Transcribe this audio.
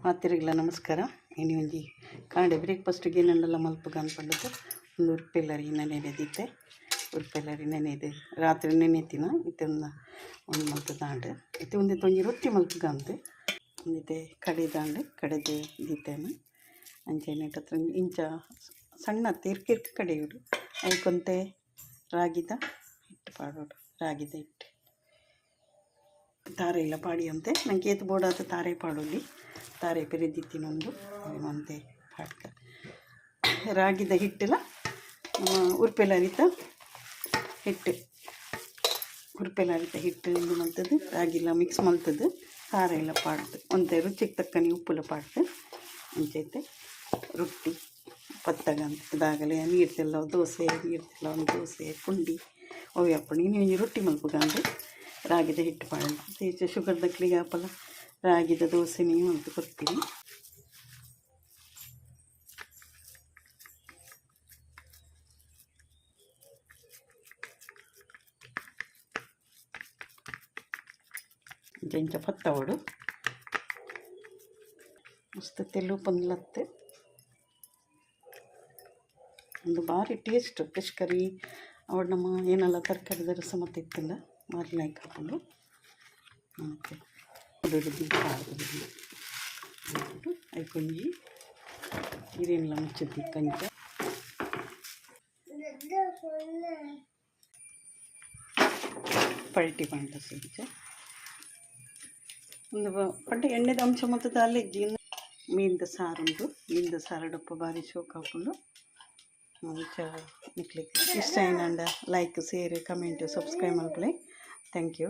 ಮಾತಿರಿಗಳ ನಮಸ್ಕಾರ. ಇನ್ನು ಒಂಜಿ ಕಾಂಡೆ ಬ್ರೇಕ್ಫಾಸ್ಟ್ಗೆ ಏನಂದಲ್ಲ ಮಲ್ಪುಗ ಅಂದ್ಕೊಂಡದ್ದು ಒಂದು ಉರ್ಪೆಲ್ಲರಿ ನೆನೆದಿದ್ದೆ. ಉರ್ಪೆಲ್ಲರಿ ನೆನೆದು ರಾತ್ರಿ ನೆನೆತಿನ ಇತ್ತೊಂದು ಒಂದು ಮಲ್ತು ದಾಂಡು ಇತ್ತು ಒಂದಿತ್ತು ಒಂಜಿ ರೊಟ್ಟಿ ಮಲ್ಪುಗ ಅಂದು ಒಂದಿತ್ತೆ ಕಡೆ ದಾಂಡು ಕಡೆದು ದಿತ್ತೇನೆ ಅಂಚೆನೆ ಹತ್ರ ಇಂಚ ಸಣ್ಣ ತೀರ್ಕಿರ್ಕ ಕಡೆಯುಡು ಅದಕ್ಕೊಂತೆ ರಾಗಿದ ಹಿಟ್ಟು ಪಾಡೋಡು. ರಾಗಿದ ಹಿಟ್ಟು ತಾರೆ ಇಲ್ಲ ಪಾಡಿ ಅಂತೆ ನಂಗೆ ಏತು ಬೋಡಾದ ತಾರೆ ಪಾಡೋಲಿ ತಾರೆ ಪೆರೆದಿತ್ತಿನೊಂದು ಅಂತೆ ಪಾಡ್ಕ ರಾಗಿದ ಹಿಟ್ಟೆಲ್ಲ ಉರ್ಪೆಲಾರಿತ ಹಿಟ್ಟು ಉರ್ಪೆಲಾರಿತ ಹಿಟ್ಟು ಇದು ಮಲ್ತದ್ದು ರಾಗಿಲ್ಲ ಮಿಕ್ಸ್ ಮಲ್ತದ್ದು ತಾರೆ ಎಲ್ಲ ಪಾಡ್ದು ಒಂತೆ ರುಚಿಗೆ ತಕ್ಕನಿ ಉಪ್ಪುಲ ಪಾಡ್ದು ಅಂಚೈತೆ ರೊಟ್ಟಿ ಪತ್ತಗ ಅಂತ ಇದಾಗಲೇ ನೀರ್ತೆಲ್ಲ ದೋಸೆ ನೀರ್ತೆಲ್ಲ ಒಂದು ದೋಸೆ ಪುಂಡಿ ಅವು ಅಪ್ಪಣಿ ನೀವು ರೊಟ್ಟಿ ಮಲ್ಪುಗಂಡು ರಾಗಿದ ಹಿಟ್ಟು ಪಾಡೋಣ. ಈಚೆ ಶುಗರ್ ದಕ್ಕಲಿಗೆ ಆಪಲ್ಲ ರಾಗಿದ ದೋಸೆ ನೀವು ಅಂತ ಕೊಡ್ತೀನಿ. ಜಂಚ ಪತ್ತವಡು ಮಸ್ತ್ ತೆಲು ಪಂದ್ಲತ್ತೆ ಒಂದು ಭಾರಿ ಟೇಸ್ಟ್ ಫಿಶ್ ಕರಿ ಅವಳು ನಮ್ಮ ಏನೆಲ್ಲ ತರಕಾರಿದ ರಸ ಮತ್ತು ಇತ್ತಿಲ್ಲ ಮಾರ್ಲಾಯ್ಕ ಹಾಕೊಂಡು ಮತ್ತು ಐಕೊಂಜಿ ಇರೇನಿಲ್ಲ ಮುಚ್ಚದ್ದಿ ಕಂಚ ಪಲ್ಟಿ ಪಂಡ ಸಿಂಚ ಒಂದು ಪಂಡ ಎಣ್ಣೆದ ಅಂಶ ಮತ್ತು ಅಲ್ಲಿಜ್ಜಿ ಮೀನಿದ ಸಾರುಂಟು ಮೀನಿದ ಸಾರು ಡಪ್ಪ ಭಾರಿ ಶೋಕ್ ಹಾಕೊಂಡು ನಿಕ್ಲಿಕ್ಕೆ ಇಷ್ಟ ಏನಂಡ ಲೈಕ್ ಶೇರ್ ಕಮೆಂಟ್ ಸಬ್ಸ್ಕ್ರೈಬ್ ಮಾಡ್ಕೊಳ್ಳಿ. Thank you.